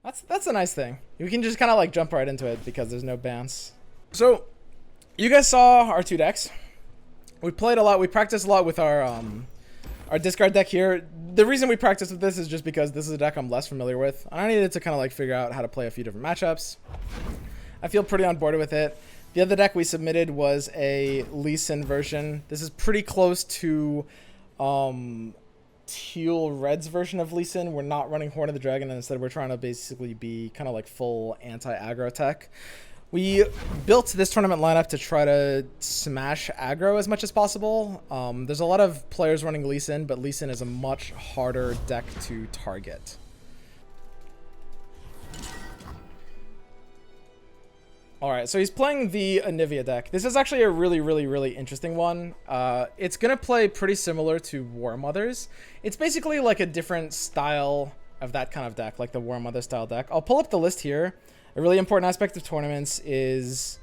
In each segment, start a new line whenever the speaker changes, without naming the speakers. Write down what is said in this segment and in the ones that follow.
That's a nice thing. We can just kind of like jump right into it because there's no bans. So, you guys saw our two decks. We played a lot. We practiced a lot with our discard deck here. The reason we practiced with this is just because this is a deck I'm less familiar with. I needed to kind of like figure out how to play a few different matchups. I feel pretty on board with it. The other deck we submitted was a Lee Sin version. This is pretty close to Teal Red's version of Lee Sin. We're not running Horn of the Dragon, and instead we're trying to basically be kind of like full anti-aggro tech. We built this tournament lineup to try to smash aggro as much as possible. There's a lot of players running Lee Sin, but Lee Sin is a much harder deck to target. Alright, so he's playing the Anivia deck. This is actually a really interesting one. It's going to play pretty similar to War Mothers. It's basically like a different style of that kind of deck, like the War Mother style deck. I'll pull up the list here. A really important aspect of tournaments is,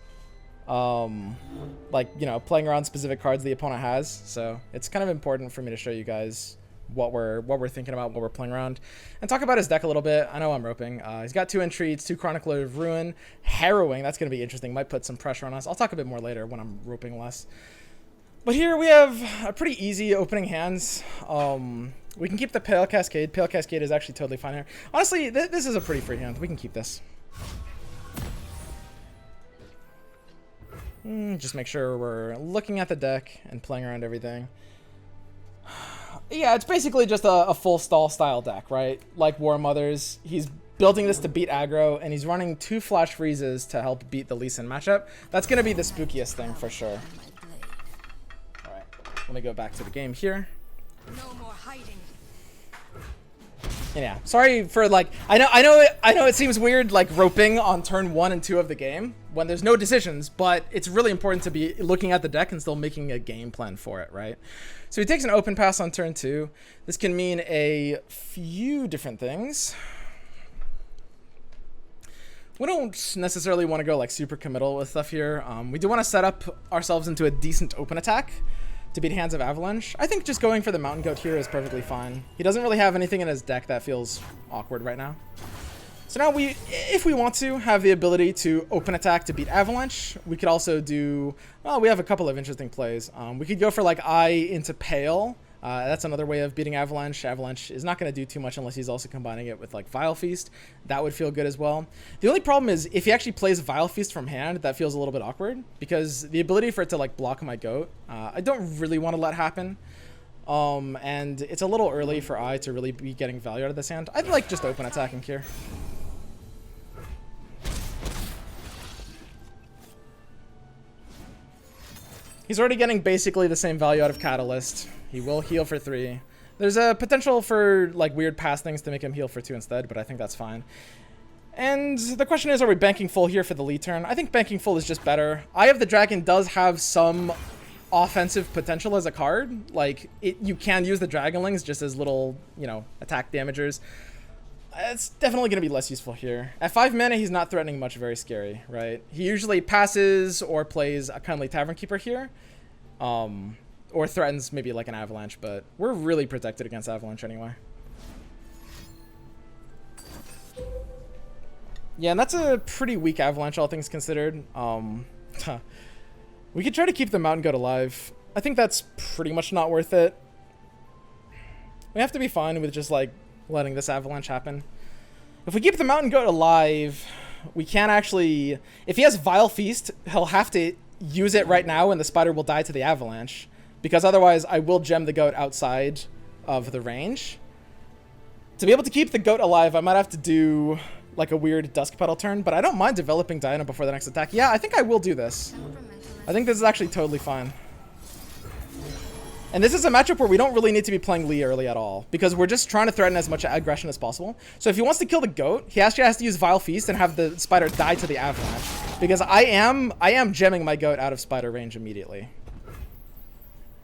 like, you know, playing around specific cards the opponent has. So it's kind of important for me to show you guys what we're thinking about, what we're playing around, and talk about his deck a little bit. I know I'm roping. He's got 2 Entreats, 2 Chronicler of Ruin, Harrowing. That's going to be interesting. Might put some pressure on us. I'll talk a bit more later when I'm roping less. But here we have a pretty easy opening hands. We can keep the Pale Cascade. Pale Cascade is actually totally fine here. Honestly, this is a pretty free hand. We can keep this. Just make sure we're looking at the deck and playing around everything. Yeah, it's basically just a full stall style deck, right? Like War Mothers. He's building this to beat aggro, and he's running 2 Flash Freezes to help beat the Lee Sin matchup. That's going to be the spookiest thing for sure. Alright, let me go back to the game here.
No more hiding.
Yeah, sorry for like, I know it seems weird like roping on turn 1 and 2 of the game when there's no decisions, but it's really important to be looking at the deck and still making a game plan for it, right? So he takes an open pass on turn 2. This can mean a few different things. We don't necessarily want to go like super committal with stuff here. We do want to set up ourselves into a decent open attack to beat Hands of Avalanche. I think just going for the Mountain Goat here is perfectly fine. He doesn't really have anything in his deck that feels awkward right now. So now we, if we want to, have the ability to open attack to beat Avalanche. We could also do, well, we have a couple of interesting plays. We could go for like Eye into Pale. That's another way of beating Avalanche. Avalanche is not going to do too much unless he's also combining it with like Vile Feast. That would feel good as well. The only problem is if he actually plays Vile Feast from hand, that feels a little bit awkward because the ability for it to like block my goat, I don't really want to let happen. And it's a little early for Eye to really be getting value out of this hand. I'd like just open attacking here. He's already getting basically the same value out of Catalyst. He will heal for 3. There's a potential for like weird pass things to make him heal for 2 instead, but I think that's fine. And the question is, are we banking full here for the lead turn? I think banking full is just better. Eye of the Dragon does have some offensive potential as a card. Like, you can use the Dragonlings just as little, you know, attack damagers. It's definitely going to be less useful here. At 5 mana, he's not threatening much very scary, right? He usually passes or plays a Kindly Tavern Keeper here. Or threatens maybe like an Avalanche, but we're really protected against Avalanche anyway. Yeah, and that's a pretty weak Avalanche, all things considered. We could try to keep the Mountain Goat alive. I think that's pretty much not worth it. We have to be fine with just like letting this Avalanche happen. If we keep the Mountain Goat alive, we can actually, if he has Vile Feast, he'll have to use it right now and the spider will die to the Avalanche, because otherwise I will gem the goat outside of the range. To be able to keep the goat alive, I might have to do like a weird Dusk Petal turn, but I don't mind developing Diana before the next attack. Yeah, I think I will do this. I think this is actually totally fine. And this is a matchup where we don't really need to be playing Lee early at all, because we're just trying to threaten as much aggression as possible. So if he wants to kill the goat, he actually has to use Vile Feast and have the spider die to the Avalanche, because I am gemming my goat out of spider range immediately.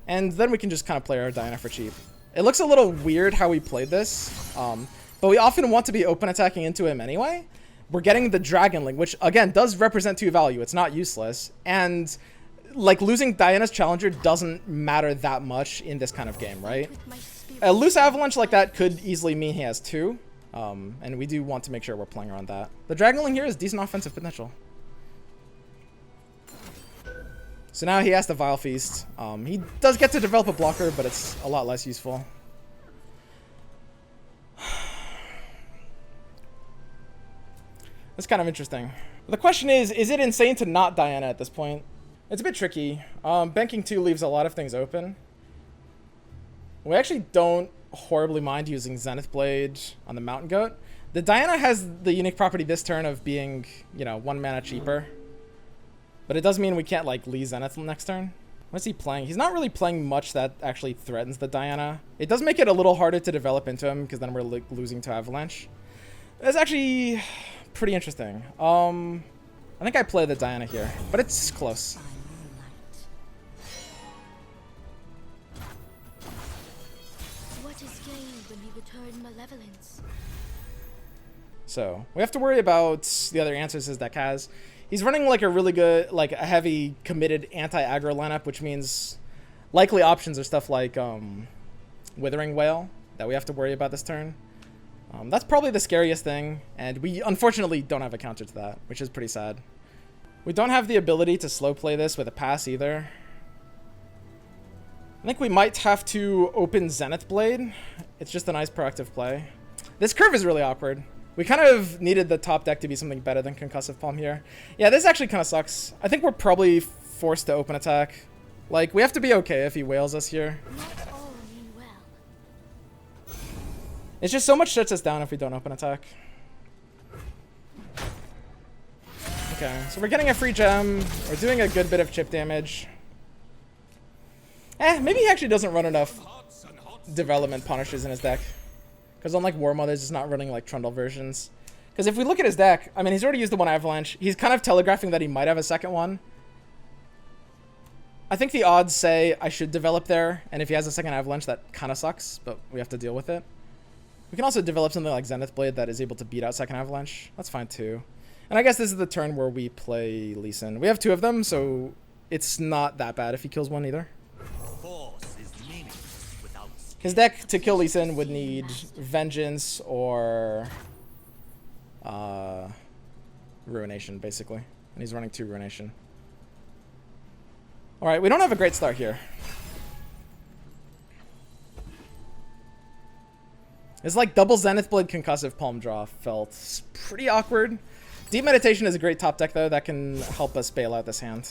And then we can just kind of play our Diana for cheap. It looks a little weird how we played this, but we often want to be open attacking into him anyway. We're getting the Dragonling, which again does represent 2 value. It's not useless, and like losing Diana's Challenger doesn't matter that much in this kind of game, right? A loose Avalanche like that could easily mean he has 2. And we do want to make sure we're playing around that. The Dragon Link here has decent offensive potential. So now he has the Vile Feast. He does get to develop a blocker, but it's a lot less useful. That's kind of interesting. The question is it insane to not Diana at this point? It's a bit tricky. Banking 2 leaves a lot of things open. We actually don't horribly mind using Zenith Blade on the Mountain Goat. The Diana has the unique property this turn of being, you know, 1 mana cheaper. But it does mean we can't, like, Lee Zenith next turn. What is he playing? He's not really playing much that actually threatens the Diana. It does make it a little harder to develop into him, because then we're losing to Avalanche. It's actually pretty interesting. I think I play the Diana here, but it's close.
What is gained when you return malevolence?
So we have to worry about the other answers his deck has. He's running like a really good, like a heavy committed anti-aggro lineup, which means likely options are stuff like Withering Wail that we have to worry about this turn. That's probably the scariest thing, and we unfortunately don't have a counter to that, which is pretty sad. We don't have the ability to slow play this with a pass either. I think we might have to open Zenith Blade. It's just a nice proactive play. This curve is really awkward. We kind of needed the top deck to be something better than Concussive Palm here. Yeah, this actually kind of sucks. I think we're probably forced to open attack. Like, we have to be okay if he whales us here.
Not all mean well.
It's just so much shuts us down if we don't open attack. Okay, so we're getting a free gem. We're doing a good bit of chip damage. Maybe he actually doesn't run enough development punishes in his deck. Because unlike War Mothers, it's not running like Trundle versions. Because if we look at his deck, I mean, he's already used the one Avalanche. He's kind of telegraphing that he might have a second one. I think the odds say I should develop there. And if he has a second Avalanche, that kind of sucks. But we have to deal with it. We can also develop something like Zenith Blade that is able to beat out second Avalanche. That's fine too. And I guess this is the turn where we play Lee Sin. We have 2 of them, so it's not that bad if he kills one either. His deck to kill Lee Sin would need Vengeance or Ruination, basically. And he's running 2 Ruination. Alright, we don't have a great start here. It's like double Zenith Blade Concussive Palm draw felt pretty awkward. Deep Meditation is a great top deck, though, that can help us bail out this hand.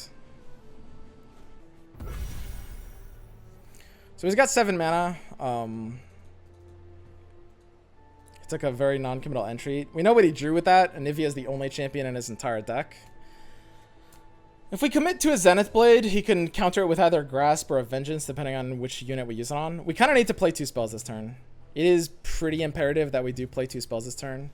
So he's got 7 mana. He took a very non-committal entry. We know what he drew with that. Anivia is the only champion in his entire deck. If we commit to a Zenith Blade, he can counter it with either Grasp or a Vengeance, depending on which unit we use it on. We kind of need to play 2 spells this turn. It is pretty imperative that we do play 2 spells this turn.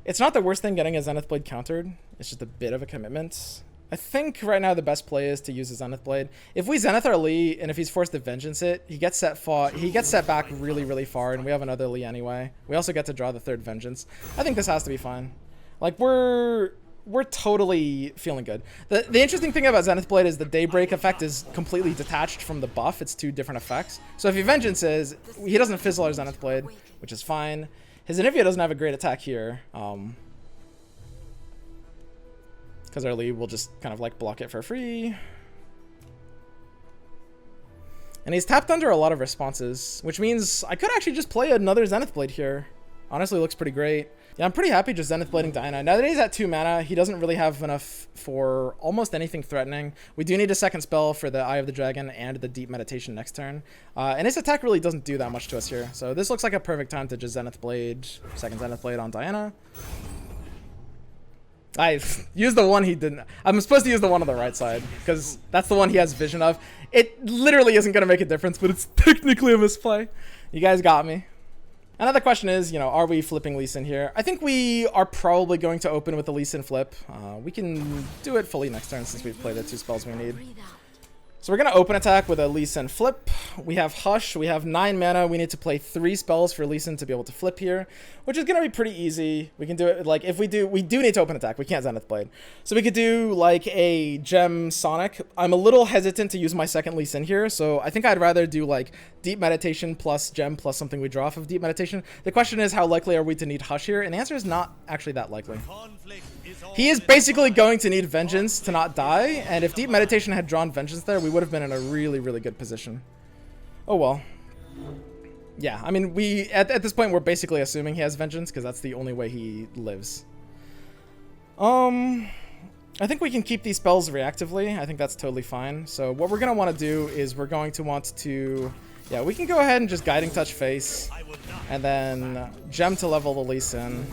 It's not the worst thing getting a Zenith Blade countered. It's just a bit of a commitment. I think right now the best play is to use a Zenith Blade. If we Zenith our Lee, and if he's forced to Vengeance it, he gets set back really, really far, and we have another Lee anyway. We also get to draw the 3rd Vengeance. I think this has to be fine. Like, we're totally feeling good. The interesting thing about Zenith Blade is the Daybreak effect is completely detached from the buff. It's 2 different effects. So if he Vengeances, he doesn't fizzle our Zenith Blade, which is fine. His Anivia doesn't have a great attack here. Because our Lee will just kind of like block it for free. And he's tapped under a lot of responses, which means I could actually just play another Zenith Blade here. Honestly, looks pretty great. Yeah, I'm pretty happy just Zenith Blading Diana. Now that he's at 2 mana, he doesn't really have enough for almost anything threatening. We do need a second spell for the Eye of the Dragon and the Deep Meditation next turn. And his attack really doesn't do that much to us here. So this looks like a perfect time to just Zenith Blade, second Zenith Blade on Diana. I used the one he didn't. I'm supposed to use the one on the right side because that's the one he has vision of. It literally isn't going to make a difference, but it's technically a misplay. You guys got me. Another question is, you know, are we flipping Lee Sin here? I think we are probably going to open with the Lee Sin flip. We can do it fully next turn since we've played the 2 spells we need. So we're going to open attack with a Lee Sin flip. We have Hush. We have 9 mana. We need to play 3 spells for Lee Sin to be able to flip here, which is going to be pretty easy. We can do it, like, if we do need to open attack. We can't Zenith Blade. So we could do, like, a Gem Sonic. I'm a little hesitant to use my second Lee Sin here, so I think I'd rather do, like, Deep Meditation plus Gem plus something we draw off of Deep Meditation. The question is, how likely are we to need Hush here? And the answer is not actually that likely. He is basically going to need Vengeance to not die, and if Deep Meditation had drawn Vengeance there, we would have been in a really, really good position. Oh well. Yeah, I mean, at this point, we're basically assuming he has Vengeance, because that's the only way he lives. I think we can keep these spells reactively. I think that's totally fine. So what we're going to want to do is we're going to want to... Yeah, we can go ahead and just Guiding Touch face, and then Gem to level the Lee Sin.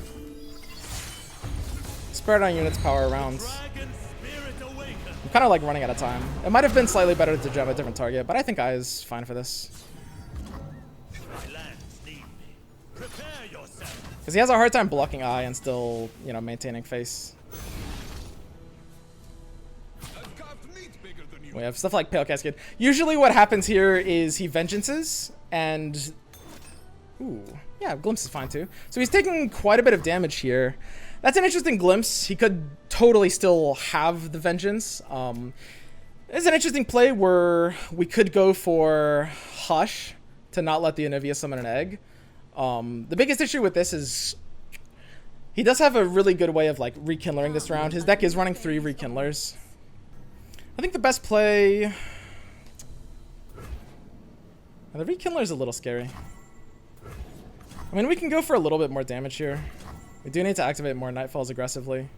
Spread our units power around. I'm kind of like running out of time. It might have been slightly better to Gem a different target, but I think I is fine for this. Because he has a hard time blocking Eye and still, you know, maintaining face. We have stuff like Pale Cascade. Usually what happens here is he Vengeances, and... Ooh, yeah, Glimpse is fine too. So he's taking quite a bit of damage here. That's an interesting Glimpse. He could totally still have the Vengeance. It's an interesting play where we could go for Hush to not let the Anivia summon an egg. The biggest issue with this is he does have a really good way of like rekindling this round. His deck is running 3 rekindlers. I think the best play... And the rekindler is a little scary. I mean, we can go for a little bit more damage here. We do need to activate more Nightfalls aggressively.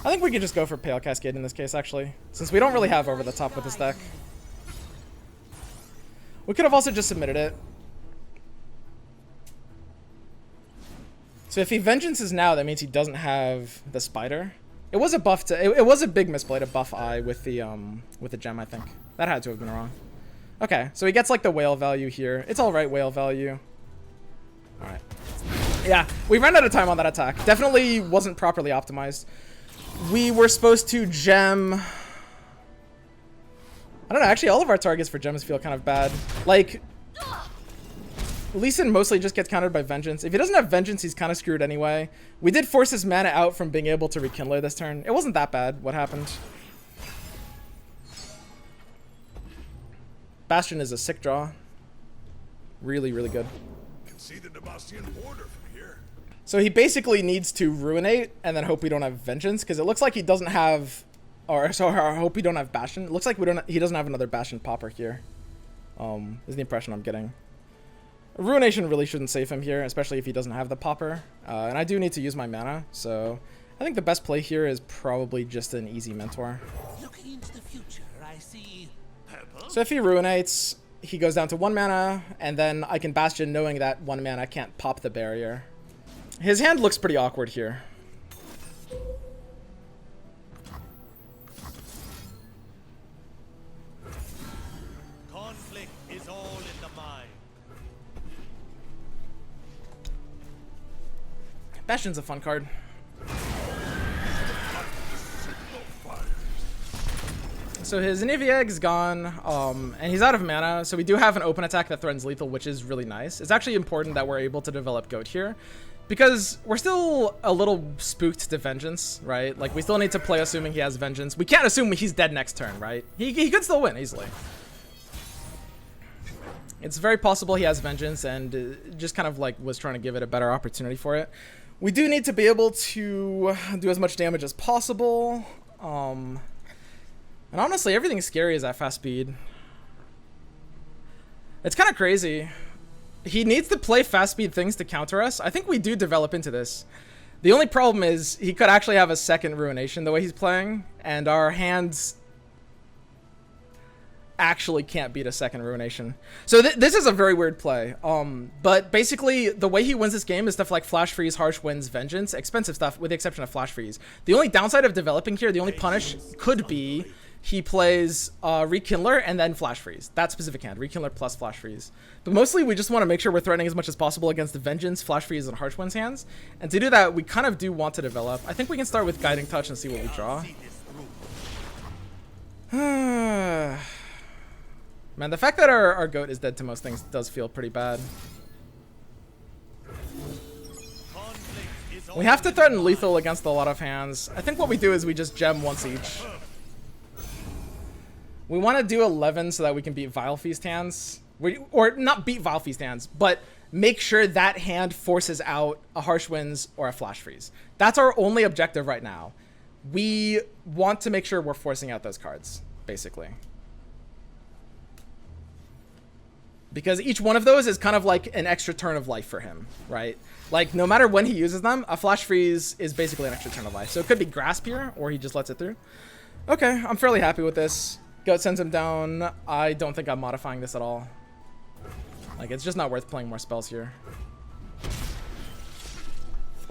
I think we could just go for Pale Cascade in this case, actually, since we don't really have over the top with this deck. We could have also just submitted it. So if he Vengeances now, that means he doesn't have the Spider. It was a buff to... It was a big misplay to buff Eye with the Gem, I think. That had to have been wrong. Okay, so he gets like the whale value here. It's alright, whale value. Alright. Yeah, we ran out of time on that attack. Definitely wasn't properly optimized. We were supposed to Gem... I don't know, actually all of our targets for Gems feel kind of bad. Like... Lee Sin mostly just gets countered by Vengeance. If he doesn't have Vengeance, he's kind of screwed anyway. We did force his mana out from being able to Rekindler this turn. It wasn't that bad, what happened. Bastion is a sick draw. Really, really good.
Can see the Demacian border from here.
So he basically needs to Ruinate and then hope we don't have Vengeance, because it looks like he doesn't have... Or, so I hope we don't have Bastion. It looks like he doesn't have another Bastion popper here. Is the impression I'm getting. Ruination really shouldn't save him here, especially if he doesn't have the popper. And I do need to use my mana, so I think the best play here is probably just an easy Mentor.
Looking into the future, I see purple.
So if he Ruinates, he goes down to 1 mana, and then I can Bastion knowing that 1 mana can't pop the barrier. His hand looks pretty awkward here.
Conflict is all in the mind.
Bastion's a fun card. So his Anivia Egg is gone, and he's out of mana, so we do have an open attack that threatens lethal, which is really nice. It's actually important that we're able to develop Goat here, because we're still a little spooked to Vengeance, right? Like, we still need to play assuming he has Vengeance. We can't assume he's dead next turn, right? He could still win easily. It's very possible he has Vengeance, and just kind of like was trying to give it a better opportunity for it. We do need to be able to do as much damage as possible. And honestly, everything scary is at fast speed. It's kind of crazy. He needs to play fast speed things to counter us. I think we do develop into this. The only problem is he could actually have a second Ruination the way he's playing, and our hands actually can't beat a second Ruination. So this is a very weird play. But basically, the way he wins this game is stuff like Flash Freeze, Harsh Winds, Vengeance, expensive stuff with the exception of Flash Freeze. The only downside of developing here, the only punish could be he plays Rekindler and then Flash Freeze. That specific hand, Rekindler plus Flash Freeze. But mostly we just want to make sure we're threatening as much as possible against the Vengeance, Flash Freeze, and Harsh Winds hands. And to do that, we kind of do want to develop. I think we can start with Guiding Touch and see what we draw. Man, the fact that our goat is dead to most things does feel pretty bad. We have to threaten lethal against a lot of hands. I think what we do is we just gem once each. We want to do 11 so that we can beat Vile Feast hands. Or not beat Vile Feast hands, but make sure that hand forces out a Harsh Winds or a Flash Freeze. That's our only objective right now. We want to make sure we're forcing out those cards, basically. Because each one of those is kind of like an extra turn of life for him, right? Like, no matter when he uses them, a Flash Freeze is basically an extra turn of life. So it could be Grasp here, or he just lets it through. Okay, I'm fairly happy with this. Goat sends him down. I don't think I'm modifying this at all. Like, it's just not worth playing more spells here.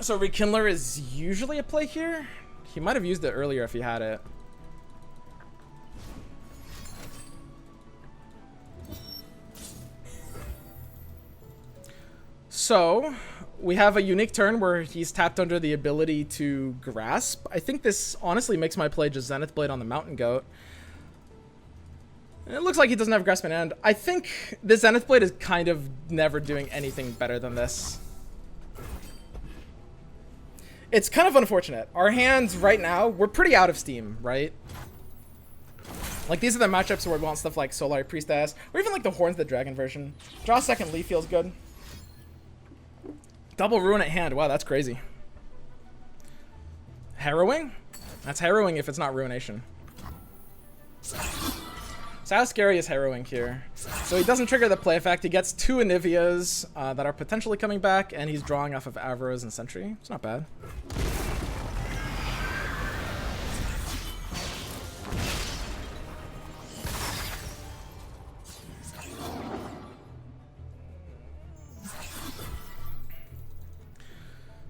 So Rekindler is usually a play here. He might have used it earlier if he had it. So we have a unique turn where he's tapped under the ability to Grasp. I think this honestly makes my play just Zenith Blade on the Mountain Goat. And it looks like he doesn't have Grasp in hand. I think this Zenith Blade is kind of never doing anything better than this. It's kind of unfortunate. Our hands right now, we're pretty out of steam, right? Like, these are the matchups where we want stuff like Solari Priestess, or even like the Horns of the Dragon version. Draw second Leaf feels good. Double Ruin at hand. Wow, that's crazy. Harrowing? That's harrowing if it's not Ruination. So how scary is Harrowing here? So he doesn't trigger the play effect. He gets 2 Anivias that are potentially coming back, and he's drawing off of Avros and Sentry. It's not bad.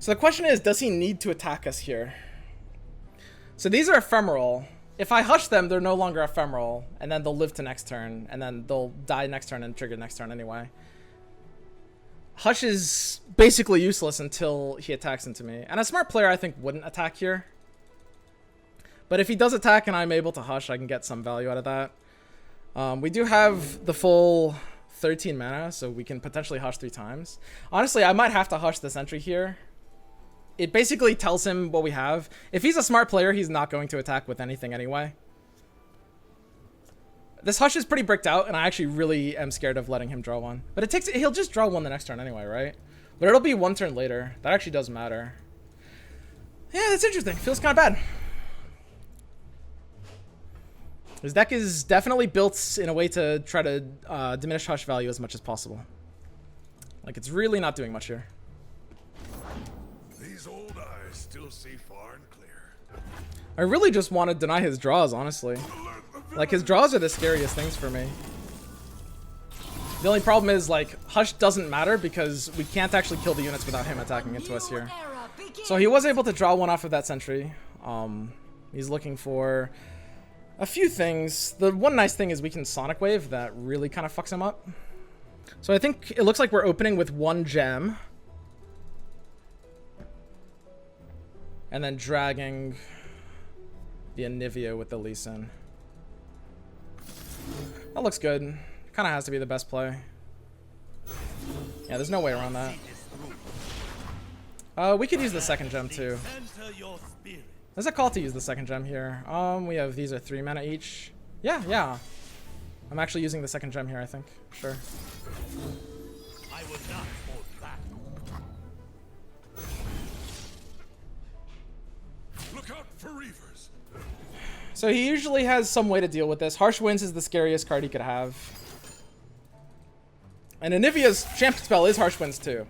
So the question is, does he need to attack us here? So these are ephemeral. If I hush them, they're no longer ephemeral, and then they'll live to next turn, and then they'll die next turn and trigger next turn anyway. Hush is basically useless until he attacks into me. And a smart player, I think, wouldn't attack here. But if he does attack and I'm able to hush, I can get some value out of that. We do have the full 13 mana, so we can potentially hush 3 times. Honestly, I might have to hush this entry here. It basically tells him what we have. If he's a smart player, he's not going to attack with anything anyway. This Hush is pretty bricked out, and I actually really am scared of letting him draw one. But he'll just draw one the next turn anyway, right? But it'll be 1 turn later. That actually does matter. Yeah, that's interesting. Feels kind of bad. His deck is definitely built in a way to try to diminish Hush value as much as possible. Like, it's really not doing much here.
These old eyes still see far and clear.
I really just want to deny his draws, honestly. Like, his draws are the scariest things for me. The only problem is, like, Hush doesn't matter because we can't actually kill the units without him attacking into us here. So he was able to draw one off of that sentry. He's looking for a few things. The one nice thing is we can Sonic Wave. That really kind of fucks him up. So I think it looks like we're opening with 1 gem. And then dragging the Anivia with the Lee Sin. That looks good. Kind of has to be the best play. Yeah, there's no way around that. We could use the second gem too. There's a call to use the second gem here. We have, these are 3 mana each. Yeah. I'm actually using the second gem here, I think. Sure.
I will not hold back.
Look out for Reavers.
So he usually has some way to deal with this. Harsh Winds is the scariest card he could have. And Anivia's champ spell is Harsh Winds too,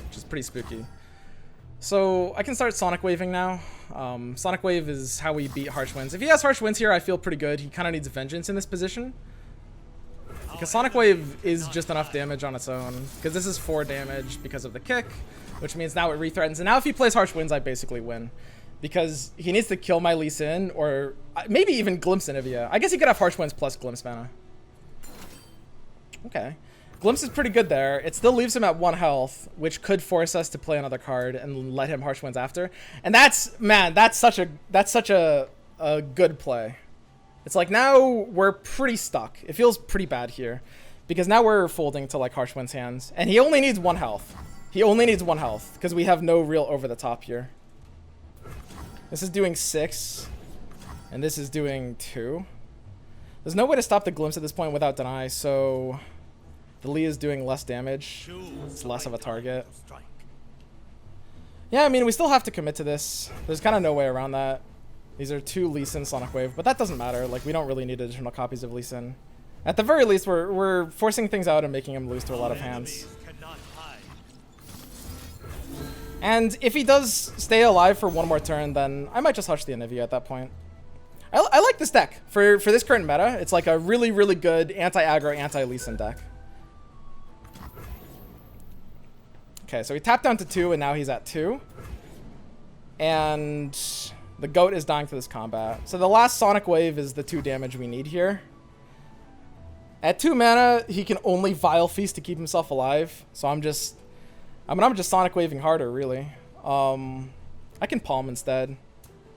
which is pretty spooky. So I can start Sonic Waving now. Sonic Wave is how we beat Harsh Winds. If he has Harsh Winds here, I feel pretty good. He kind of needs Vengeance in this position. Because Sonic Wave is just enough damage on its own. Because this is 4 damage because of the kick, which means now it rethreatens. And now if he plays Harsh Winds, I basically win. Because he needs to kill my Lee Sin, or maybe even Glimpse Anivia. I guess he could have Harsh Winds plus Glimpse mana. Okay. Glimpse is pretty good there. It still leaves him at 1 health, which could force us to play another card and let him Harsh Winds after. And that's, man, that's such a good play. It's like now we're pretty stuck. It feels pretty bad here. Because now we're folding to like Harsh Winds hands. And he only needs 1 health. He only needs 1 health because we have no real over the top here. This is doing 6. And this is doing 2. There's no way to stop the glimpse at this point without deny, so the Lee is doing less damage. It's less of a target. Yeah, I mean, we still have to commit to this. There's kind of no way around that. These are 2 Lee Sin Sonic Wave, but that doesn't matter. Like, we don't really need additional copies of Lee Sin. At the very least, we're forcing things out and making him lose to a lot of hands. And if he does stay alive for 1 more turn, then I might just hush the Anivia at that point. I like this deck. For this current meta, it's like a really, really good anti-aggro, anti-Lee Sin deck. Okay, so he tapped down to 2, and now he's at 2. And the goat is dying to this combat. So the last Sonic Wave is the 2 damage we need here. At 2 mana, he can only Vile Feast to keep himself alive. So I'm just Sonic Waving harder, really. I can Palm instead.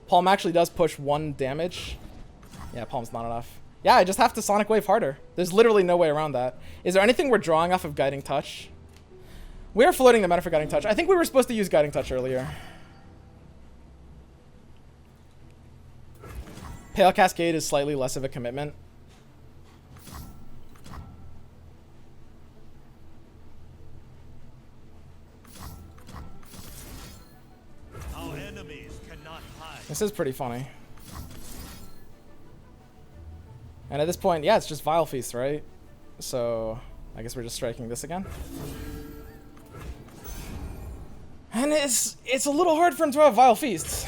Palm actually does push 1 damage. Yeah, Palm's not enough. Yeah, I just have to Sonic Wave harder. There's literally no way around that. Is there anything we're drawing off of Guiding Touch? We are floating the meta for Guiding Touch. I think we were supposed to use Guiding Touch earlier. Pale Cascade is slightly less of a commitment.
Our enemies cannot hide.
This is pretty funny. And at this point, yeah, it's just Vile Feast, right? So I guess we're just striking this again. And it's a little hard for him to have Vile Feast.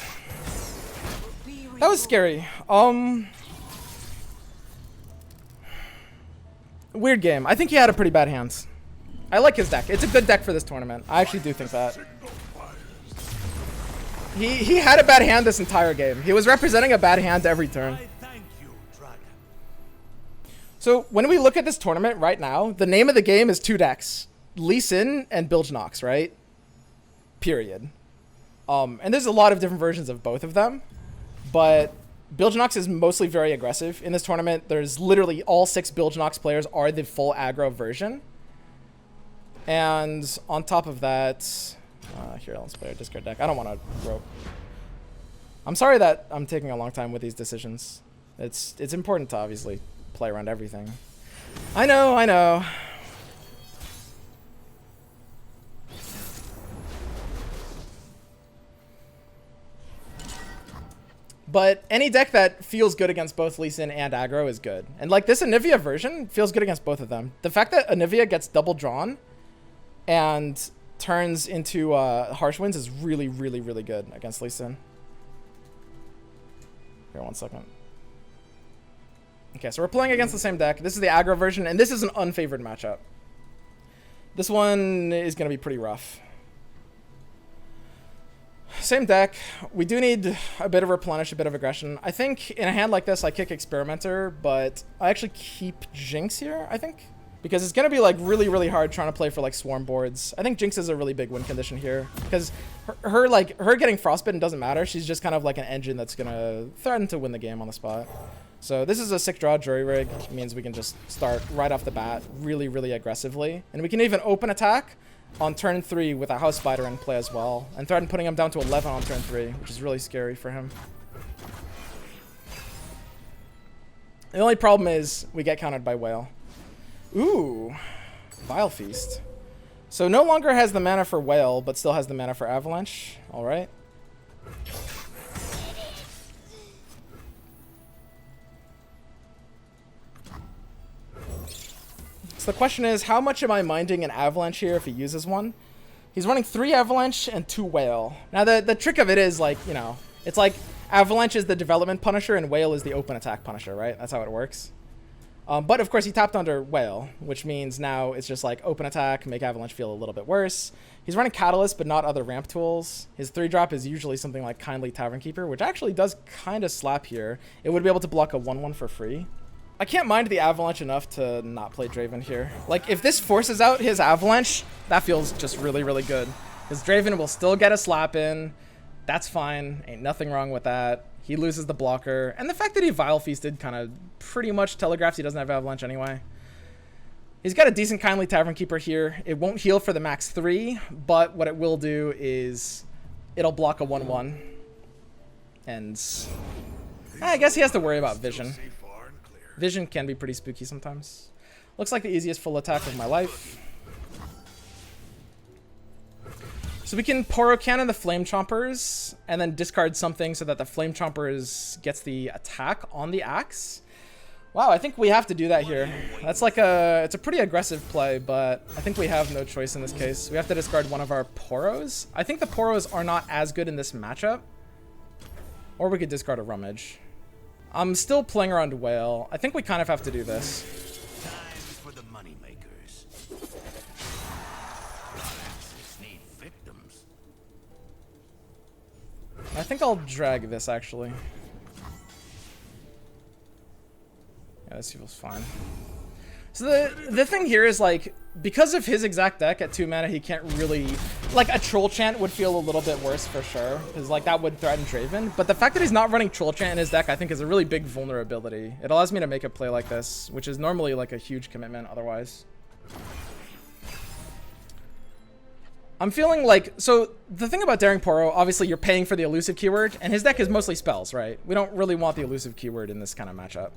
That was scary. Weird game. I think he had a pretty bad hand. I like his deck. It's a good deck for this tournament. I actually do think that. He had a bad hand this entire game. He was representing a bad hand every turn.
Thank you, Dragon.
So when we look at this tournament right now, the name of the game is 2 decks. Lee Sin and Bilge Nox, right? Period. And there's a lot of different versions of both of them. But Bilge Nox is mostly very aggressive in this tournament. There's literally all 6 Bilge Nox players are the full aggro version. And on top of that, here, let's play a discard deck. I don't want to rope. I'm sorry that I'm taking a long time with these decisions. It's important to obviously play around everything. I know. But any deck that feels good against both Lee Sin and aggro is good. And like this Anivia version feels good against both of them. The fact that Anivia gets double drawn and turns into Harsh Winds is really, really, really good against Lee Sin. Here, 1 second. Okay, so we're playing against the same deck. This is the aggro version, and this is an unfavored matchup. This one is going to be pretty rough. Same deck. We do need a bit of replenish, a bit of aggression. I think in a hand like this, I kick Experimenter, but I actually keep Jinx here, I think. Because it's going to be like really, really hard trying to play for like swarm boards. I think Jinx is a really big win condition here. Because her getting frostbitten doesn't matter. She's just kind of like an engine that's going to threaten to win the game on the spot. So this is a sick draw. Jury Rig means we can just start right off the bat really, really aggressively. And we can even open attack on turn 3 with a House Spider in play as well. And threaten putting him down to 11 on turn 3, which is really scary for him. The only problem is we get countered by Whale. Ooh, Vile Feast. So no longer has the mana for Whale, but still has the mana for Avalanche. All right. So the question is, how much am I minding an Avalanche here if he uses one? He's running 3 Avalanche and 2 Whale. Now the trick of it is like, you know, it's like Avalanche is the development punisher and Whale is the open attack punisher, right? That's how it works. But of course he tapped under Whale, which means now it's just like open attack, make Avalanche feel a little bit worse. He's running Catalyst, but not other ramp tools. His 3-drop is usually something like Kindly Tavern Keeper, which actually does kind of slap here. It would be able to block a 1/1 for free. I can't mind the Avalanche enough to not play Draven here. Like, if this forces out his Avalanche, that feels just really, really good. Because Draven will still get a slap in. That's fine. Ain't nothing wrong with that. He loses the blocker. And the fact that he Vile Feasted kind of pretty much telegraphs he doesn't have Avalanche anyway. He's got a decent Kindly Tavern Keeper here. It won't heal for the max 3, but what it will do is it'll block a 1/1. And I guess he has to worry about vision.
See far and clear.
Vision can be pretty spooky sometimes. Looks like the easiest full attack of my life. So we can Poro Cannon the Flame Chompers and then discard something so that the Flame Chompers gets the attack on the axe. Wow, I think we have to do that here. That's like it's a pretty aggressive play, but I think we have no choice in this case. We have to discard one of our Poros. I think the Poros are not as good in this matchup. Or we could discard a Rummage. I'm still playing around Whale. I think we kind of have to do this.
Time for the moneymakers. Goddesses need victims.
I think I'll drag this, actually. Yeah, this feels fine. So the thing here is, like, because of his exact deck at 2 mana, he can't really... Like, a Troll Chant would feel a little bit worse for sure, because, like, that would threaten Draven. But the fact that he's not running Troll Chant in his deck, I think, is a really big vulnerability. It allows me to make a play like this, which is normally, like, a huge commitment otherwise. I'm feeling like... So, the thing about Daring Poro, obviously, you're paying for the elusive keyword, and his deck is mostly spells, right? We don't really want the elusive keyword in this kind of matchup.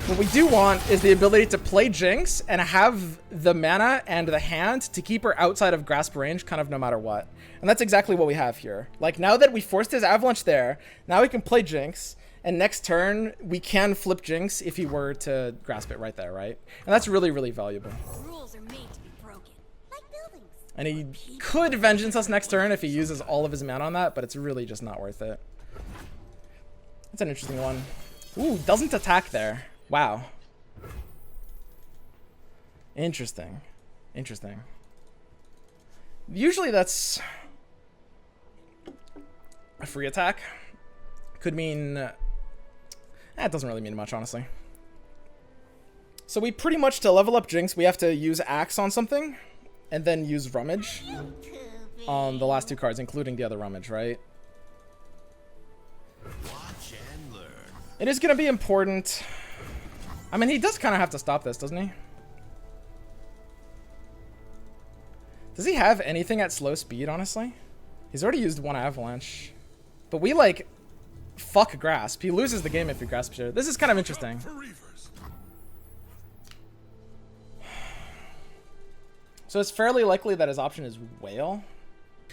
What we do want is the ability to play Jinx and have the mana and the hand to keep her outside of grasp range kind of no matter what. And that's exactly what we have here. Like, now that we forced his Avalanche there, now we can play Jinx, and next turn we can flip Jinx if he were to grasp it right there, right? And that's really, really valuable.
Rules are made to be broken, like buildings.
And he could Vengeance us next turn if he uses all of his mana on that, but it's really just not worth it. That's an interesting one. Ooh, doesn't attack there. Wow. Interesting. Interesting. Usually that's a free attack. Could mean... it doesn't really mean much, honestly. So we pretty much, to level up Jinx, we have to use Axe on something, and then use Rummage on the last 2 cards, including the other Rummage, right?
Watch and learn.
It is going to be important. I mean, he does kind of have to stop this, doesn't he? Does he have anything at slow speed, honestly? He's already used 1 Avalanche. But we, like, fuck Grasp. He loses the game if he grasps here. This is kind of interesting. So it's fairly likely that his option is Whale.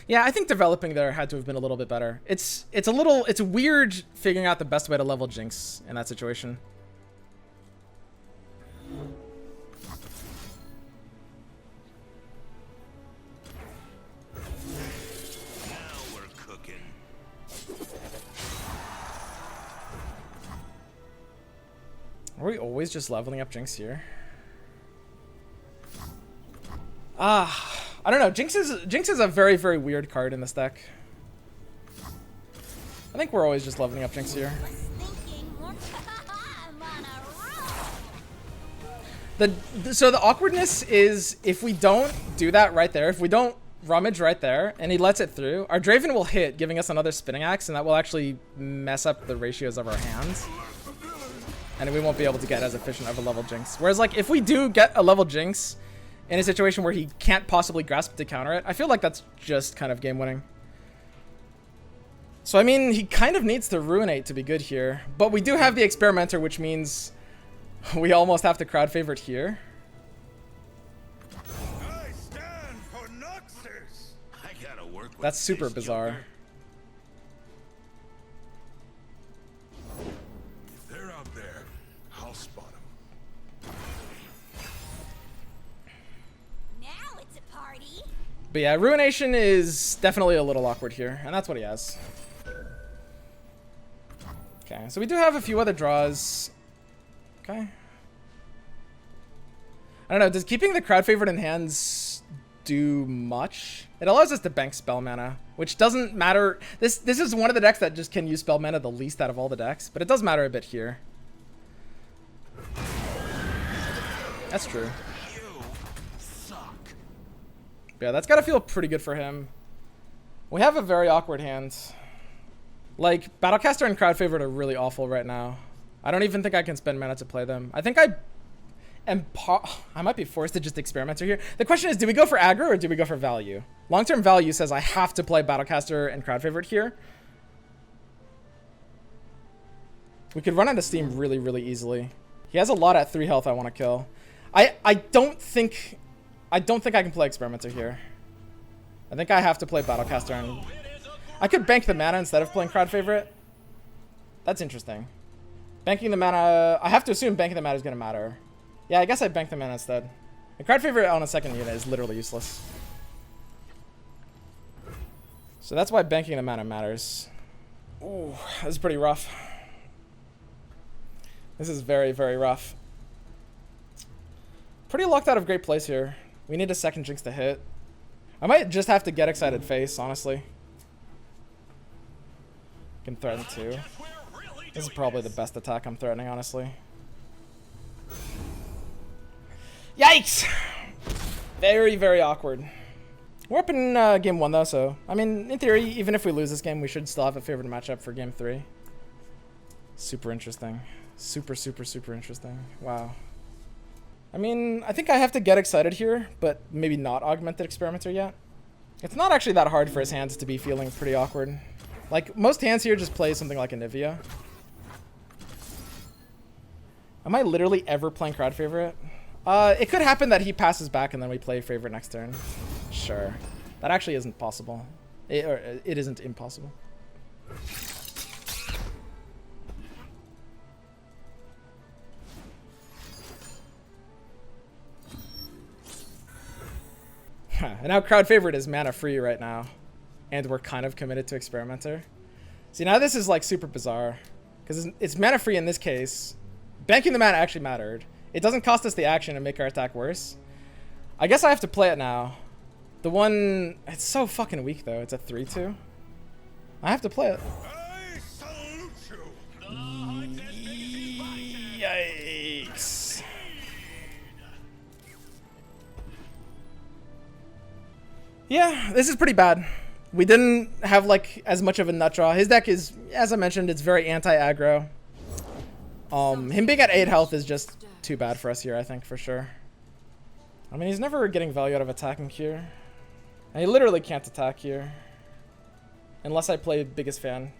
Yeah, I think developing there had to have been a little bit better. It's weird figuring out the best way to level Jinx in that situation.
Now we're cooking.
Are we always just leveling up Jinx here? I don't know. Jinx is a very, very weird card in this deck. I think we're always just leveling up Jinx here. So the awkwardness is if we don't do that right there, if we don't Rummage right there, and he lets it through, our Draven will hit, giving us another Spinning Axe, and that will actually mess up the ratios of our hands. And we won't be able to get as efficient of a level Jinx. Whereas, like, if we do get a level Jinx in a situation where he can't possibly grasp to counter it, I feel like that's just kind of game winning. So, I mean, he kind of needs to Ruinate to be good here. But we do have the Experimenter, which means we almost have to crowd favorite here.
I stand for Noxus.
I gotta work with
That's super
this
bizarre.
Joker.
If they're out there, I'll spot them.
Now it's a party.
But yeah, Ruination is definitely a little awkward here, and that's what he has. Okay, so we do have a few other draws. Okay. I don't know, does keeping the crowd favorite in hands do much? It allows us to bank spell mana, which doesn't matter. This is one of the decks that just can use spell mana the least out of all the decks, but it does matter a bit here. That's true.
You suck.
Yeah, that's gotta feel pretty good for him. We have a very awkward hand. Like, Battlecaster and Crowd Favorite are really awful right now. I don't even think I can spend mana to play them. I think I might be forced to just Experimenter here. The question is, do we go for aggro or do we go for value? Long-term value says I have to play Battlecaster and Crowd Favorite here. We could run out of steam really, really easily. He has a lot at 3 health I want to kill. I don't think I can play Experimenter here. I think I have to play Battlecaster, and I could bank the mana instead of playing Crowd Favorite. That's interesting. Banking the mana, I have to assume banking the mana is going to matter. Yeah, I guess I bank the mana instead. The Crowd Favorite on a second unit is literally useless. So that's why banking the mana matters. Ooh, this is pretty rough. This is very, very rough. Pretty locked out of great place here. We need a second Jinx to hit. I might just have to get excited face, honestly. Can threaten too. This is probably the best attack I'm threatening, honestly. Yikes! Very, very awkward. We're up in game 1 though, so I mean, in theory, even if we lose this game, we should still have a favorite matchup for game 3. Super interesting. Super, super, super interesting. Wow. I mean, I think I have to get excited here, but maybe not Augmented Experimenter yet. It's not actually that hard for his hands to be feeling pretty awkward. Like, most hands here just play something like Anivia. Am I literally ever playing Crowd Favorite? It could happen that he passes back and then we play Favorite next turn. Sure. That actually isn't possible. It isn't impossible. And now Crowd Favorite is mana free right now. And we're kind of committed to Experimenter. See, now this is like super bizarre. Because it's mana free in this case. Banking the mana actually mattered. It doesn't cost us the action and make our attack worse. I guess I have to play it now. The one... It's so fucking weak though. It's a 3-2. I have to play it.
I salute you.
Yikes. Yeah, this is pretty bad. We didn't have like as much of a nut draw. His deck is, as I mentioned, it's very anti-aggro. Him being at 8 health is just too bad for us here, I think, for sure. I mean, he's never getting value out of attacking here. And he literally can't attack here. Unless I play Biggest Fan.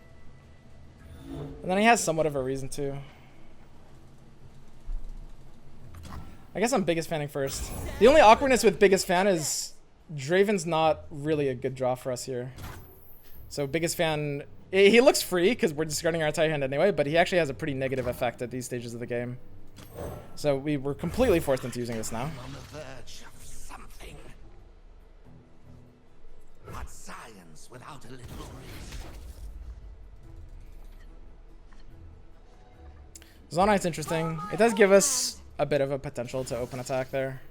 And then he has somewhat of a reason to. I guess I'm Biggest Fanning first. The only awkwardness with Biggest Fan is Draven's not really a good draw for us here. So Biggest Fan, he looks free because we're discarding our entire hand anyway, but he actually has a pretty negative effect at these stages of the game. So we were completely forced into using this now.
On the verge of something. What science without a little risk?
Zonite's interesting. It does give us a bit of a potential to open attack there.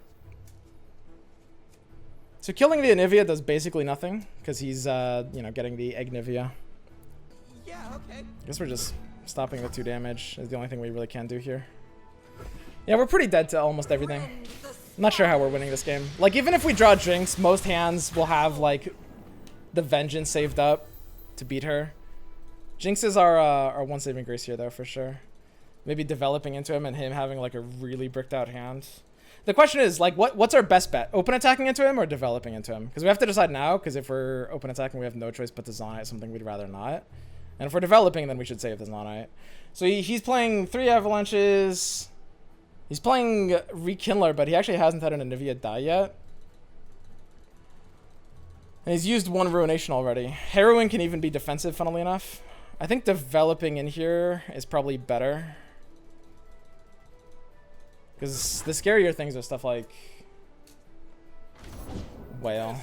So killing the Anivia does basically nothing because he's, you know, getting the Anivia.
Yeah, okay.
I guess we're just stopping the 2 damage is the only thing we really can do here. Yeah, we're pretty dead to almost everything. I'm not sure how we're winning this game. Like, even if we draw Jinx, most hands will have, like, the Vengeance saved up to beat her. Jinx is our one saving grace here, though, for sure. Maybe developing into him and him having, like, a really bricked out hand. The question is, like, what's our best bet? Open attacking into him or developing into him? Because we have to decide now, because if we're open attacking, we have no choice but to Zonite, something we'd rather not. And if we're developing, then we should save the Zonite. So he's playing 3 Avalanches. He's playing Rekindler, but he actually hasn't had an Anivia die yet. And he's used 1 Ruination already. Heroine can even be defensive, funnily enough. I think developing in here is probably better. Because the scarier things are stuff like Whale.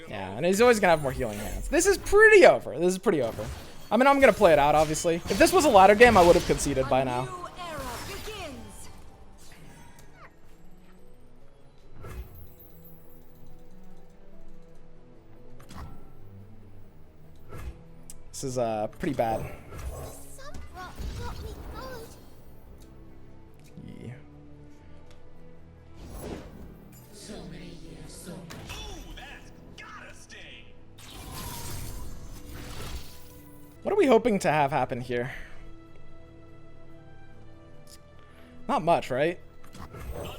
Yeah, and he's always going to have more healing hands. This is pretty over. This is pretty over. I mean, I'm going to play it out, obviously. If this was a ladder game, I would have conceded by now. This is pretty bad. Yeah. What are we hoping to have happen here? Not much, right? I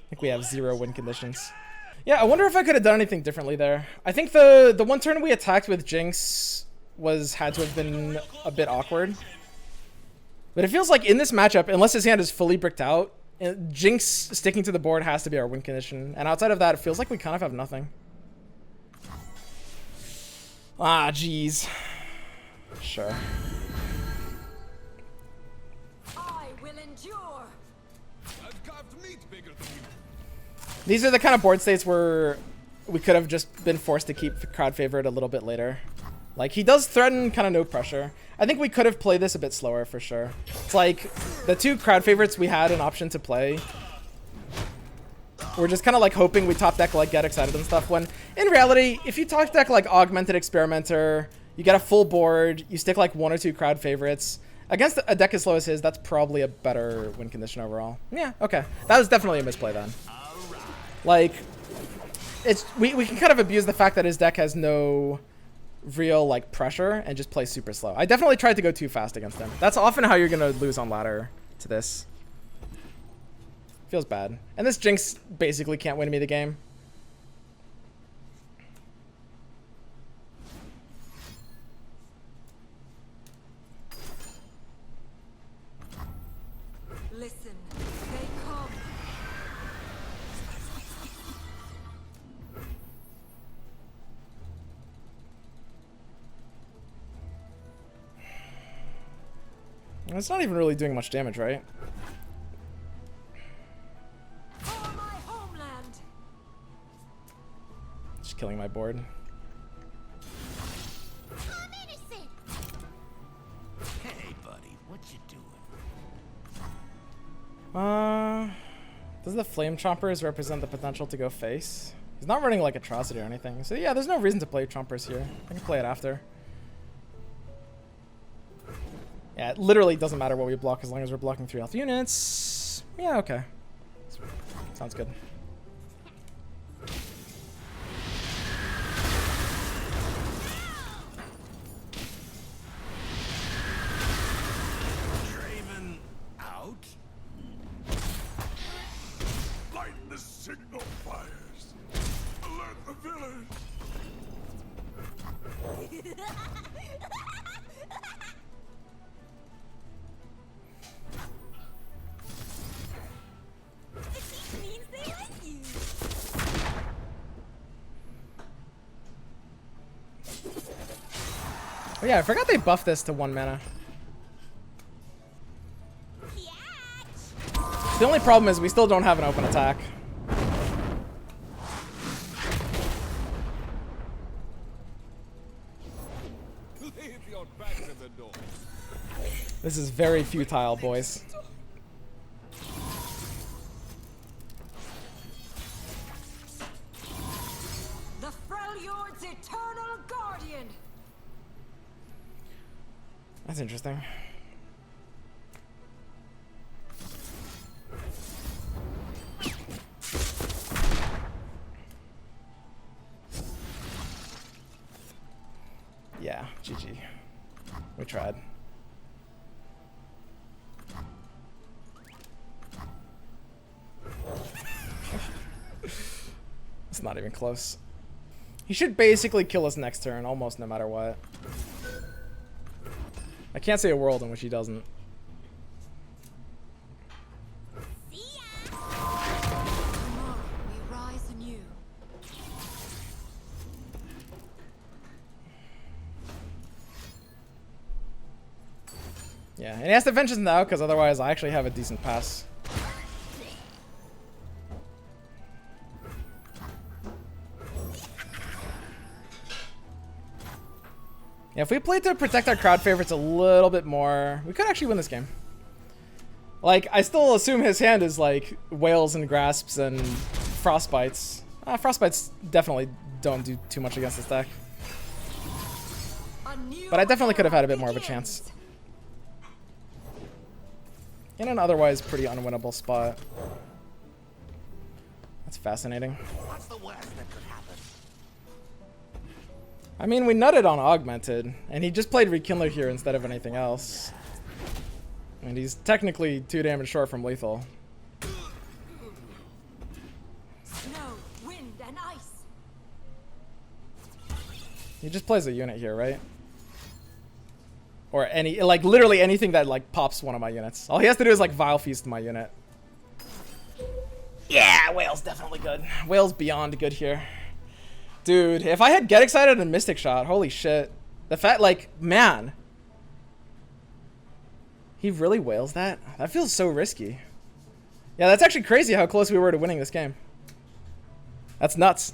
think we have 0 win conditions. Yeah, I wonder if I could have done anything differently there. I think the one turn we attacked with Jinx had to have been a bit awkward. But it feels like in this matchup, unless his hand is fully bricked out, Jinx sticking to the board has to be our win condition. And outside of that, it feels like we kind of have nothing. Ah, jeez. Sure.
I will endure.
I've carved meat bigger than you.
These are the kind of board states where we could have just been forced to keep crowd favorite a little bit later. Like, he does threaten kind of no pressure. I think we could have played this a bit slower for sure. It's like the two crowd favorites we had an option to play. We're just kind of like hoping we top deck like Get Excited and stuff, when in reality, if you top deck like Augmented Experimenter, you get a full board, you stick like 1 or 2 crowd favorites. Against a deck as slow as his, that's probably a better win condition overall. Yeah, okay. That was definitely a misplay then. Like, we can kind of abuse the fact that his deck has no real like pressure and just play super slow. I definitely tried to go too fast against him. That's often how you're gonna lose on ladder to this. Feels bad. And this Jinx basically can't win me the game.
Listen, they come.
It's not even really doing much damage, right?
For my homeland.
Just killing my board.
I'm innocent.
Hey, buddy, what you doing?
Does the Flame Chompers represent the potential to go face? He's not running like Atrocity or anything. So yeah, there's no reason to play Chompers here. I can play it after. Yeah, it literally doesn't matter what we block as long as we're blocking 3 health units. Yeah, okay. Sounds good.
Draven out. Light the signal fires. Alert the village.
It means they like you.
Oh yeah, I forgot they buffed this to 1 mana. The only problem is we still don't have an open attack.
Leave your back to the door.
This is very futile, boys.
The Freljord's eternal guardian.
That's interesting. Yeah, GG. We tried. It's not even close. He should basically kill us next turn, almost no matter what. I can't see a world in which he doesn't.
Tomorrow we rise anew.
Yeah, and he has to vengeance now, because otherwise I actually have a decent pass. Yeah, if we played to protect our crowd favorites a little bit more, we could actually win this game. Like, I still assume his hand is like Whales and Grasps and Frostbites. Frostbites definitely don't do too much against this deck.
A new
But I definitely could have had a bit
era
more of a
begins.
chance. In an otherwise pretty unwinnable spot. That's fascinating.
What's the worst that could happen?
I mean, we nutted on Augmented, and he just played Rekindler here instead of anything else. And he's technically 2 damage short from lethal.
Snow, wind, and ice.
He just plays a unit here, right? Or any, like, literally anything that, like, pops one of my units. All he has to do is, like, Vile Feast my unit. Yeah, Whale's definitely good. Whale's beyond good here. Dude, if I had Get Excited and Mystic Shot, holy shit. The fact, like, man. He really Whales that? That feels so risky. Yeah, that's actually crazy how close we were to winning this game. That's nuts.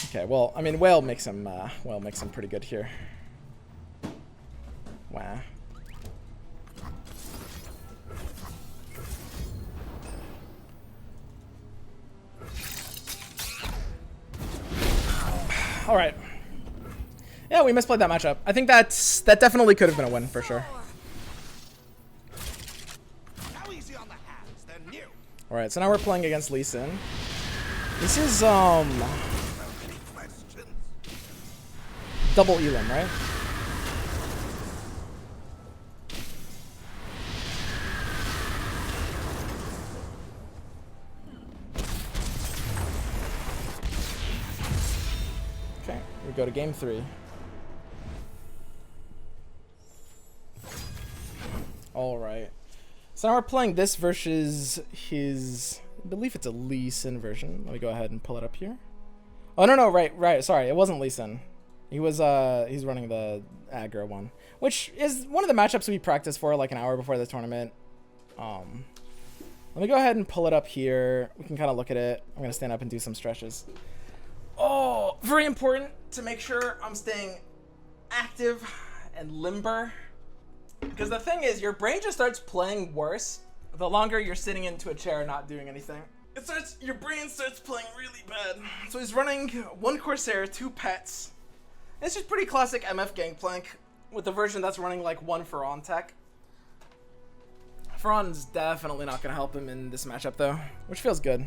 Okay, well, I mean, Whale makes him pretty good here. Wow. All right. Yeah, we misplayed that matchup. I think that definitely could have been a win for sure. All right, so now we're playing against Lee Sin. This is double Elim, right? Okay, we go to game 3. All right. So now we're playing this versus his, I believe it's a Lee Sin version. Let me go ahead and pull it up here. Oh, no, right. Sorry, it wasn't Lee Sin. He was, he's running the aggro one, which is one of the matchups we practiced for like an hour before the tournament. Let me go ahead and pull it up here. We can kind of look at it. I'm going to stand up and do some stretches. Oh, very important to make sure I'm staying active and limber. Because the thing is, your brain just starts playing worse the longer you're sitting into a chair not doing anything. Your brain starts playing really bad. So he's running 1 Corsair, 2 pets. It's just pretty classic MF Gangplank with the version that's running like 1 Pharaon tech. Pharaon's definitely not going to help him in this matchup though, which feels good.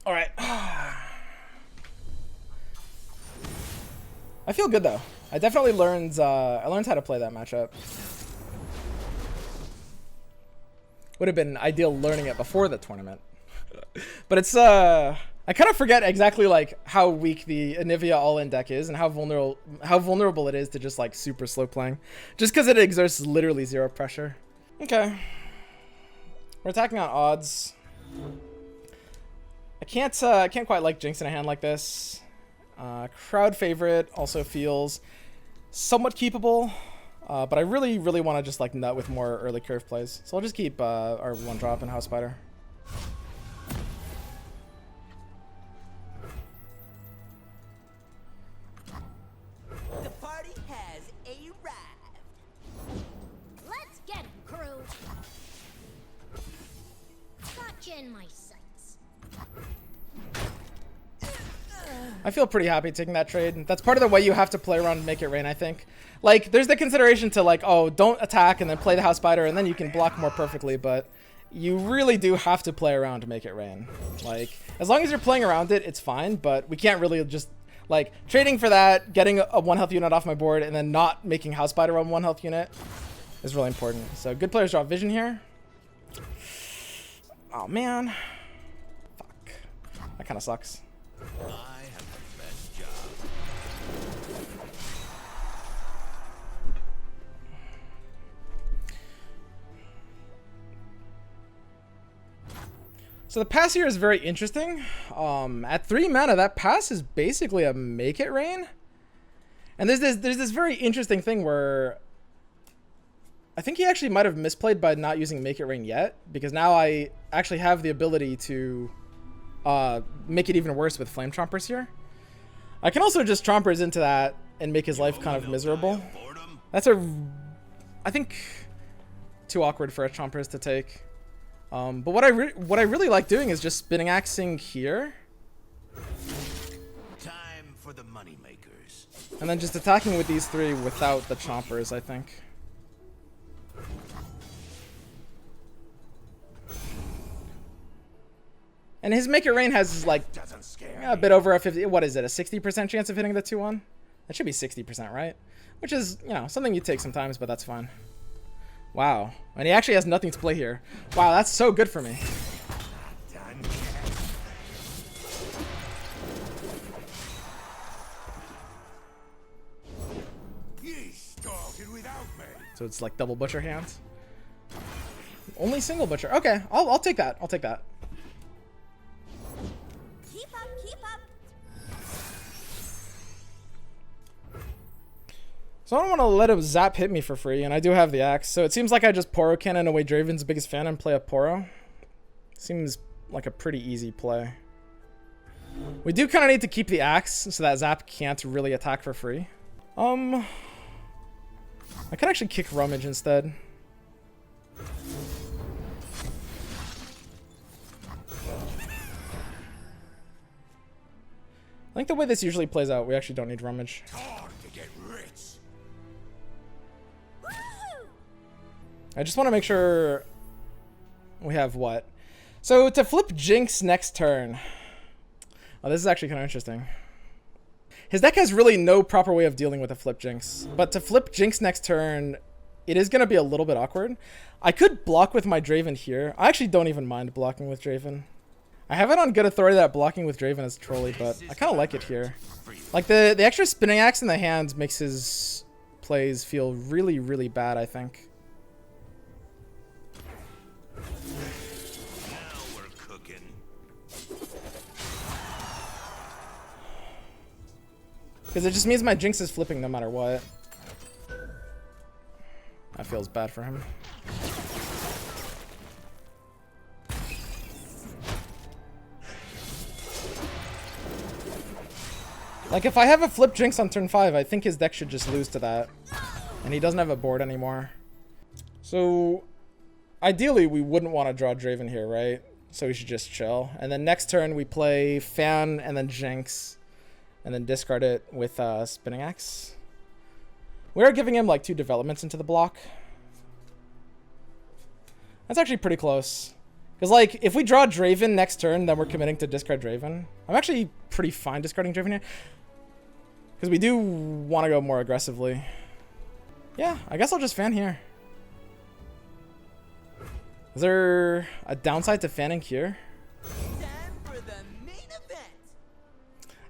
All right. I feel good though. I definitely learned how to play that matchup. Would have been ideal learning it before the tournament. But it's I kind of forget exactly like how weak the Anivia all-in deck is and how vulnerable it is to just like super slow playing. Just because it exerts literally 0 pressure. Okay. We're attacking on odds. I can't quite like Jinx in a hand like this. Crowd favorite also feels somewhat keepable, but I really want to just like nut with more early curve plays. So I'll just keep our 1-drop and House Spider.
The party has arrived.
Let's get him, crew. Gotcha in my sights.
I feel pretty happy taking that trade. That's part of the way you have to play around and make it rain, I think. Like, there's the consideration to like, oh, don't attack and then play the House Spider and then you can block more perfectly, but you really do have to play around to make it rain. Like, as long as you're playing around it, it's fine, but we can't really just, like, trading for that, getting a 1 health unit off my board, and then not making House Spider on 1 health unit is really important. So, good players draw Vision here. Oh, man. Fuck. That kind of sucks. So the pass here is very interesting. At 3 mana, that pass is basically a make it rain. And there's this very interesting thing where I think he actually might have misplayed by not using make it rain yet, because now I actually have the ability to make it even worse with Flame Chompers here. I can also just Chompers into that and make his life kind of miserable. That's I think too awkward for a Chompers to take. But what I really like doing is just spinning axing here.
Time for the money makers.
And then just attacking with these 3 without the Chompers, I think. And his Make It Rain has like a bit over a 50, what is it, a 60% chance of hitting the 2-1? That should be 60%, right? Which is, you know, something you take sometimes, but that's fine. Wow. And he actually has nothing to play here. Wow, that's so good for me. So it's like double butcher hands. Only single butcher. Okay, I'll take that. I'll take that.
Keep up, keep up.
So I don't want to let him zap hit me for free, and I do have the axe. So it seems like I just Poro Cannon away Draven's biggest fan and play a Poro. Seems like a pretty easy play. We do kind of need to keep the axe so that Zap can't really attack for free. I could actually kick Rummage instead. I think the way this usually plays out, we actually don't need Rummage.
Time to get rich.
I just want to make sure we have what. So to flip Jinx next turn. Oh, this is actually kind of interesting. His deck has really no proper way of dealing with a flip Jinx. But to flip Jinx next turn, it is going to be a little bit awkward. I could block with my Draven here. I actually don't even mind blocking with Draven. I have it on good authority that blocking with Draven is trolly, but I kind of like it here. Like the extra spinning axe in the hand makes his plays feel really, really bad, I think.
Now we're cooking.
Because it just means my Jinx is flipping no matter what. That feels bad for him. Like, if I have a flip Jinx on turn 5, I think his deck should just lose to that. And he doesn't have a board anymore. So, ideally, we wouldn't want to draw Draven here, right? So we should just chill. And then next turn, we play Fan and then Jinx. And then discard it with Spinning Axe. We are giving him, like, 2 developments into the block. That's actually pretty close. Because, like, if we draw Draven next turn, then we're committing to discard Draven. I'm actually pretty fine discarding Draven here. Because we do want to go more aggressively. Yeah, I guess I'll just fan here. Is there a downside to fanning here?
Time for the main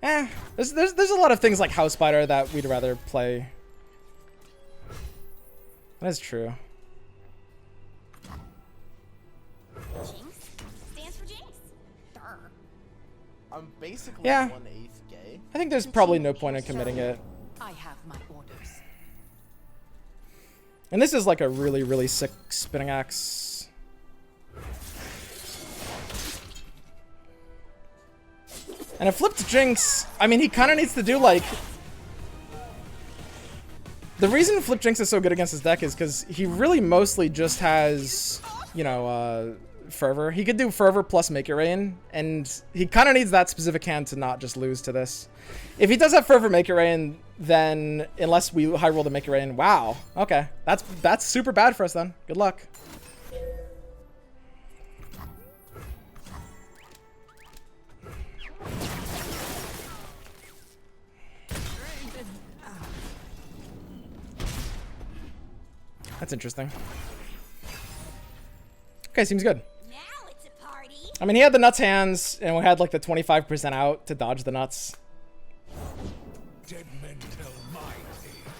event.
There's a lot of things like House Spider that we'd rather play. That is true.
Jinx stands for Jinx. Durr.
I'm basically
Yeah.
1/8 gay.
I think there's probably no point in committing it.
I have my orders.
And this is like a really, really sick spinning axe. And a flipped Jinx, I mean, he kind of needs to do like... The reason Flip Jinx is so good against his deck is because he really mostly just has, you know, Fervor. He could do Fervor plus Make It Rain, and he kind of needs that specific hand to not just lose to this. If he does have Fervor Make It Rain, then unless we high roll the Make It Rain, wow, okay, that's super bad for us then. Good luck. That's interesting. Okay, seems good.
Now it's a party.
I mean, he had the nuts hands, and we had like the 25% out to dodge the nuts.
Dead men tell my tale.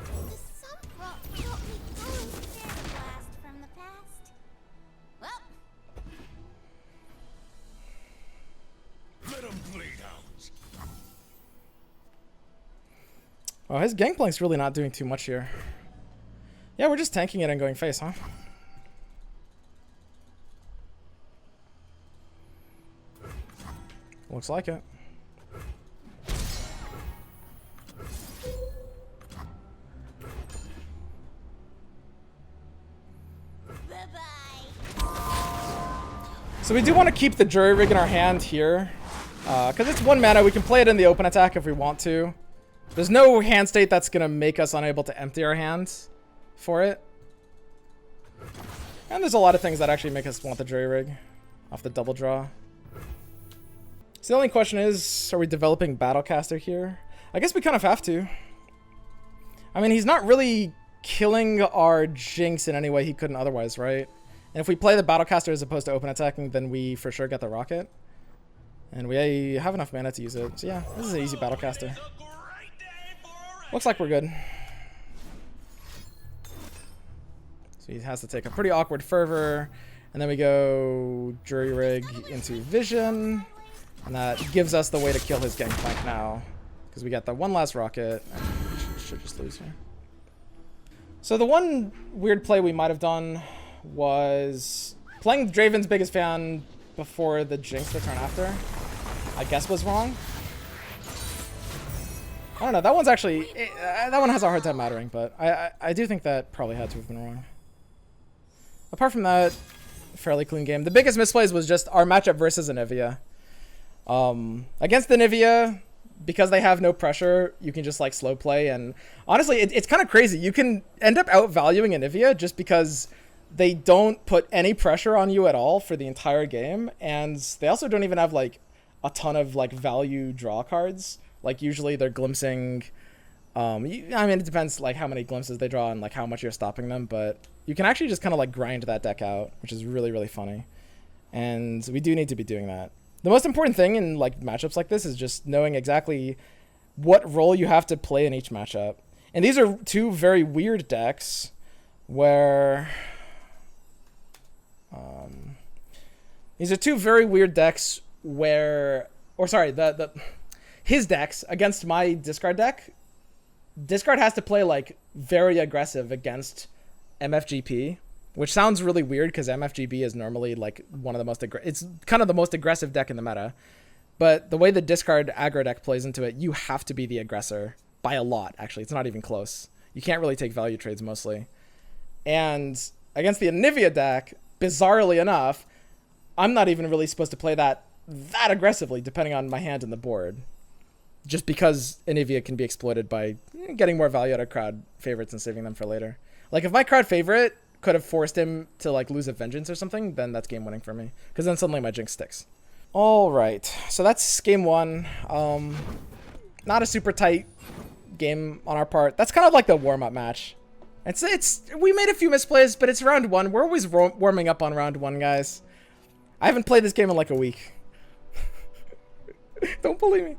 The sump rock taught me Owen's fairy blast from the past. Well,
Let them bleed out.
Oh, his Gangplank's really not doing too much here. Yeah, we're just tanking it and going face, huh? Looks like it.
bye-bye.
So we do want to keep the Jury Rig in our hand here. Because it's 1 mana, we can play it in the open attack if we want to. There's no hand state that's going to make us unable to empty our hands for it. And there's a lot of things that actually make us want the Jury Rig off the double draw. So the only question is, are we developing Battlecaster here? I guess we kind of have to. I mean, he's not really killing our Jinx in any way he couldn't otherwise, right? And if we play the Battlecaster as opposed to open attacking, then we for sure get the Rocket. And we have enough mana to use it. So yeah, this is an easy Battlecaster. Looks like we're good. So he has to take a pretty awkward fervor. And then we go jury rig into vision. And that gives us the way to kill his gangplank now. Because we got the one last rocket. And we should just lose here. So the one weird play we might have done was playing Draven's biggest fan before the Jinx the turn after. I guess was wrong. I don't know. That one's actually... that one has a hard time mattering, but I do think that probably had to have been wrong. Apart from that, fairly clean game. The biggest misplays was just our matchup versus Anivia. Against the Anivia, because they have no pressure, you can just like slow play. And honestly, it's kind of crazy. You can end up outvaluing Anivia just because they don't put any pressure on you at all for the entire game. And they also don't even have like a ton of like value draw cards. Like usually they're glimpsing. I mean, it depends like how many glimpses they draw and like how much you're stopping them. But you can actually just kind of like grind that deck out, which is really, really funny. And we do need to be doing that. The most important thing in like matchups like this is just knowing exactly what role you have to play in each matchup. And these are two very weird decks where these are two very weird decks where, or sorry, his decks against my discard deck. Discard has to play like very aggressive against MFGP, which sounds really weird because MFGP is normally like one of the most it's kind of the most aggressive deck in the meta. But the way the discard aggro deck plays into it, you have to be the aggressor by a lot. Actually, it's not even close. You can't really take value trades mostly. And against the Anivia deck, bizarrely enough, I'm not even really supposed to play that aggressively, depending on my hand and the board. Just because Anivia can be exploited by getting more value out of crowd favorites and saving them for later. Like if my crowd favorite could have forced him to like lose a vengeance or something, then that's game winning for me. Because then suddenly my Jinx sticks. All right, so that's game one. Not a super tight game on our part. That's kind of like the warm-up match. We made a few misplays, but it's round one. We're always warming up on round one, guys. I haven't played this game in like a week. Don't believe me.